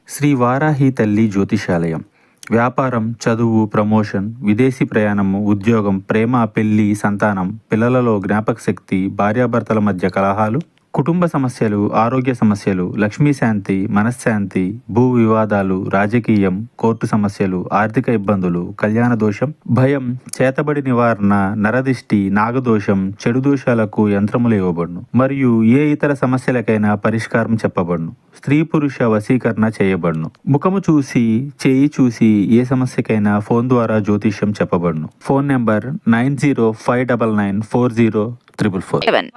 శ్రీ వారాహి తల్లి జ్యోతిషాలయం. వ్యాపారం, చదువు, ప్రమోషన్, విదేశీ ప్రయాణము, ఉద్యోగం, ప్రేమ, పెళ్లి, సంతానం, పిల్లలలో జ్ఞాపకశక్తి, భార్యాభర్తల మధ్య కలహాలు, కుటుంబ సమస్యలు, ఆరోగ్య సమస్యలు, లక్ష్మీ శాంతి, మనశ్శాంతి, భూ వివాదాలు, రాజకీయం, కోర్టు సమస్యలు, ఆర్థిక ఇబ్బందులు, కళ్యాణ దోషం, భయం, చేతబడి నివారణ, నరదిష్టి, నాగదోషం, చెడు దోషాలకు యంత్రములు ఇవ్వబడును మరియు ఏ ఇతర సమస్యలకైనా పరిష్కారం చెప్పబడును. స్త్రీ పురుష వశీకరణ చేయబడును. ముఖము చూసి, చేయి చూసి ఏ సమస్యకైనా ఫోన్ ద్వారా జ్యోతిష్యం చెప్పబడును. Phone number 9059940444.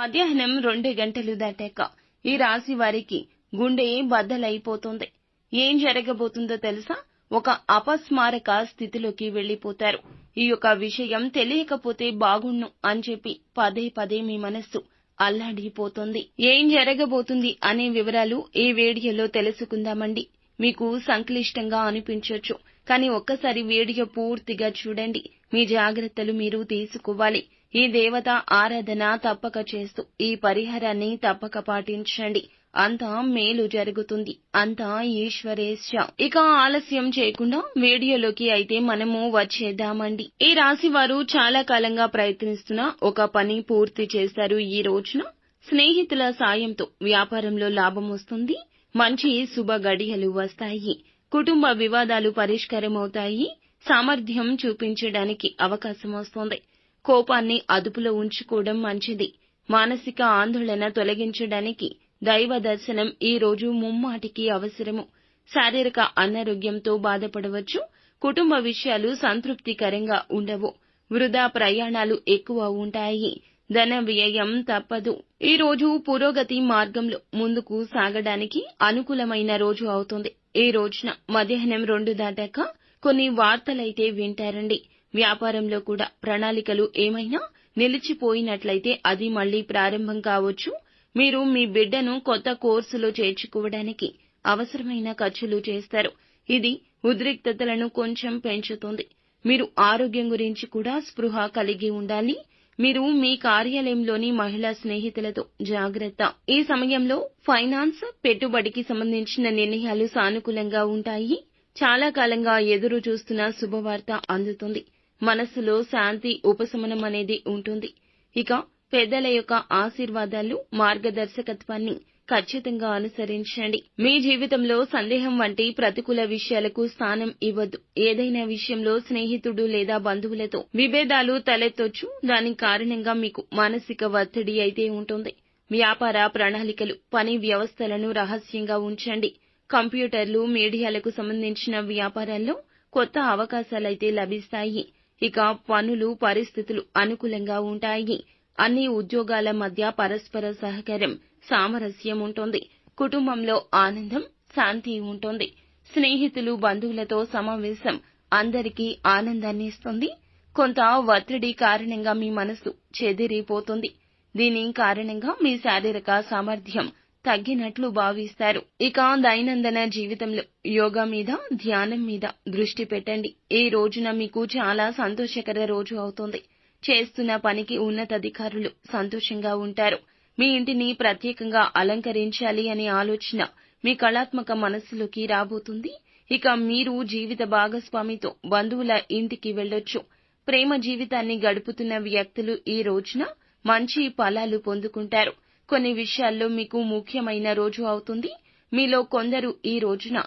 మధ్యాహ్నం 2 గంటలు దాటాక ఈ రాశి వారికి గుండె బద్దలైపోతుంది. ఏం జరగబోతుందో తెలుసా? ఒక అపస్మారక స్థితిలోకి వెళ్లిపోతారు. ఈ యొక్క విషయం తెలియకపోతే బాగుండు అని చెప్పి పదే పదే మీ మనస్సు అల్లాడిపోతుంది. ఏం జరగబోతుంది అనే వివరాలు ఈ వీడియోలో తెలుసుకుందామండి. మీకు సంక్లిష్టంగా అనిపించొచ్చు, కానీ ఒక్కసారి వీడియో పూర్తిగా చూడండి. మీ జాగ్రత్తలు మీరు తీసుకోవాలి. ఈ దేవత ఆరాధన తప్పక చేస్తూ ఈ పరిహారాన్ని తప్పక పాటించండి. అంతా మేలు జరుగుతుంది. అంతా ఈశ్వరేచ్ఛ. ఇక ఆలస్యం చేయకుండా వీడియోలోకి అయితే మనము వచ్చేద్దామండి. ఈ రాశి వారు చాలా కాలంగా ప్రయత్నిస్తున్న ఒక పని పూర్తి చేశారు. ఈ రోజున స్నేహితుల సాయంతో వ్యాపారంలో లాభం వస్తుంది. మంచి శుభ గడియలు వస్తాయి. కుటుంబ వివాదాలు పరిష్కారమవుతాయి. సామర్థ్యం చూపించడానికి అవకాశం వస్తుంది. కోపాన్ని అదుపులో ఉంచుకోవడం మంచిది. మానసిక ఆందోళన తొలగించడానికి దైవ దర్శనం ఈ రోజు ముమ్మాటికి అవసరము. శారీరక అనారోగ్యంతో బాధపడవచ్చు. కుటుంబ విషయాలు సంతృప్తికరంగా ఉండవు. వృధా ప్రయాణాలు ఎక్కువ ఉంటాయి. ధన వ్యయం తప్పదు. ఈ రోజు పురోగతి మార్గంలో ముందుకు సాగడానికి అనుకూలమైన రోజు అవుతుంది. ఈ రోజున మధ్యాహ్నం 2 దాటాక కొన్ని వార్తలైతే వింటారండి. వ్యాపారంలో కూడా ప్రణాళికలు ఏమైనా నిలిచిపోయినట్లయితే అది మళ్లీ ప్రారంభం కావచ్చు. మీరు మీ బిడ్డను కొత్త కోర్సులో చేర్చుకోవడానికి అవసరమైన ఖర్చులు చేస్తారు. ఇది ఉద్రిక్తతలను కొంచెం పెంచుతుంది. మీరు ఆరోగ్యం గురించి కూడా స్పృహ కలిగి ఉండాలి. మీరు మీ కార్యాలయంలోని మహిళా స్నేహితులతో జాగ్రత్త. ఈ సమయంలో ఫైనాన్స్, పెట్టుబడికి సంబంధించిన నిర్ణయాలు సానుకూలంగా ఉంటాయి. చాలా కాలంగా ఎదురు చూస్తున్న శుభవార్త అందుతుంది. మనస్సులో శాంతి, ఉపశమనం అనేది ఉంటుంది. ఇక పెద్దల యొక్క ఆశీర్వాదాలు, మార్గదర్శకత్వాన్ని ఖచ్చితంగా అనుసరించండి. మీ జీవితంలో సందేహం వంటి ప్రతికూల విషయాలకు స్థానం ఇవ్వద్దు. ఏదైనా విషయంలో స్నేహితుడు లేదా బంధువులతో విభేదాలు తలెత్తొచ్చు. దాని కారణంగా మీకు మానసిక ఒత్తిడి అయితే ఉంటుంది. వ్యాపార ప్రణాళికలు, పని వ్యవస్థలను రహస్యంగా ఉంచండి. కంప్యూటర్లు, మీడియాలకు సంబంధించిన వ్యాపారాల్లో కొత్త అవకాశాలైతే లభిస్తాయి. ఇక పనులు, పరిస్థితులు అనుకూలంగా ఉంటాయి. అన్ని ఉద్యోగాల మధ్య పరస్పర సహకారం, సామరస్యం ఉంటుంది. కుటుంబంలో ఆనందం, శాంతి ఉంటుంది. స్నేహితులు, బంధువులతో సమావేశం అందరికీ ఆనందాన్ని ఇస్తుంది. కొంత ఒత్తిడి కారణంగా మీ మనసు చెదిరిపోతుంది. దీని కారణంగా మీ శారీరక సామర్థ్యం తగ్గినట్లు భావిస్తారు. ఇక దైనందిన జీవితంలో యోగా మీద, ధ్యానం మీద దృష్టి పెట్టండి. ఈ రోజున మీకు చాలా సంతోషకర రోజు అవుతుంది. చేస్తున్న పనికి ఉన్నతాధికారులు సంతోషంగా ఉంటారు. మీ ఇంటిని ప్రత్యేకంగా అలంకరించాలి అనే ఆలోచన మీ కళాత్మక మనస్సులోకి రాబోతుంది. ఇక మీరు జీవిత భాగస్వామితో బంధువుల ఇంటికి వెళ్ళొచ్చు. ప్రేమ జీవితాన్ని గడుపుతున్న వ్యక్తులు ఈ రోజున మంచి ఫలాలు పొందుకుంటారు. కొన్ని విషయాల్లో మీకు ముఖ్యమైన రోజు అవుతుంది. మీలో కొందరు ఈ రోజున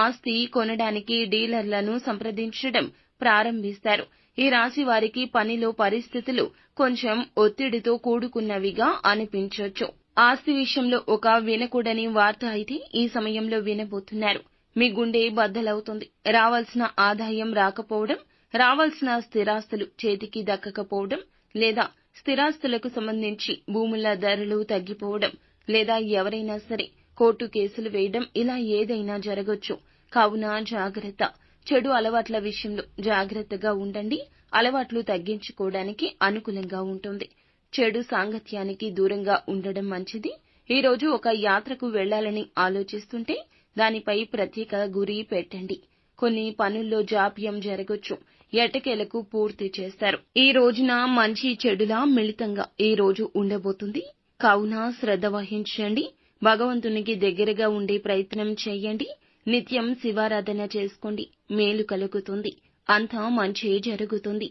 ఆస్తి కొనడానికి డీలర్లను సంప్రదించడం ప్రారంభిస్తారు. ఈ రాశి వారికి పనిలో పరిస్థితులు కొంచెం ఒత్తిడితో కూడుకున్నవిగా అనిపించొచ్చు. ఆస్తి విషయంలో ఒక వినకూడని వార్త అయితే ఈ సమయంలో వినబోతున్నారు. మీ గుండె బద్దలవుతుంది. రావాల్సిన ఆదాయం రాకపోవడం, రావాల్సిన స్థిరాస్తులు చేతికి దక్కకపోవడం, లేదా స్థిరాస్తులకు సంబంధించి భూముల ధరలు తగ్గిపోవడం, లేదా ఎవరైనా సరే కోర్టు కేసులు వేయడం, ఇలా ఏదైనా జరగొచ్చు. కావున జాగ్రత్త. చెడు అలవాట్ల విషయంలో జాగ్రత్తగా ఉండండి. అలవాట్లు తగ్గించుకోవడానికి అనుకూలంగా ఉంటుంది. చెడు సాంగత్యానికి దూరంగా ఉండడం మంచిది. ఈ రోజు ఒక యాత్రకు వెళ్లాలని ఆలోచిస్తుంటే దానిపై ప్రత్యేక గురి పెట్టండి. కొన్ని పనుల్లో జాప్యం జరగొచ్చు. ఎట్టకేలకు పూర్తి చేస్తారు. ఈ రోజున మంచి చెడులా మిళితంగా ఈ రోజు ఉండబోతుంది. కావున శ్రద్ధ వహించండి. భగవంతునికి దగ్గరగా ఉండే ప్రయత్నం చేయండి. నిత్యం శివారాధన చేసుకోండి, మేలు కలుగుతుంది, అంతా మంచే జరుగుతుంది.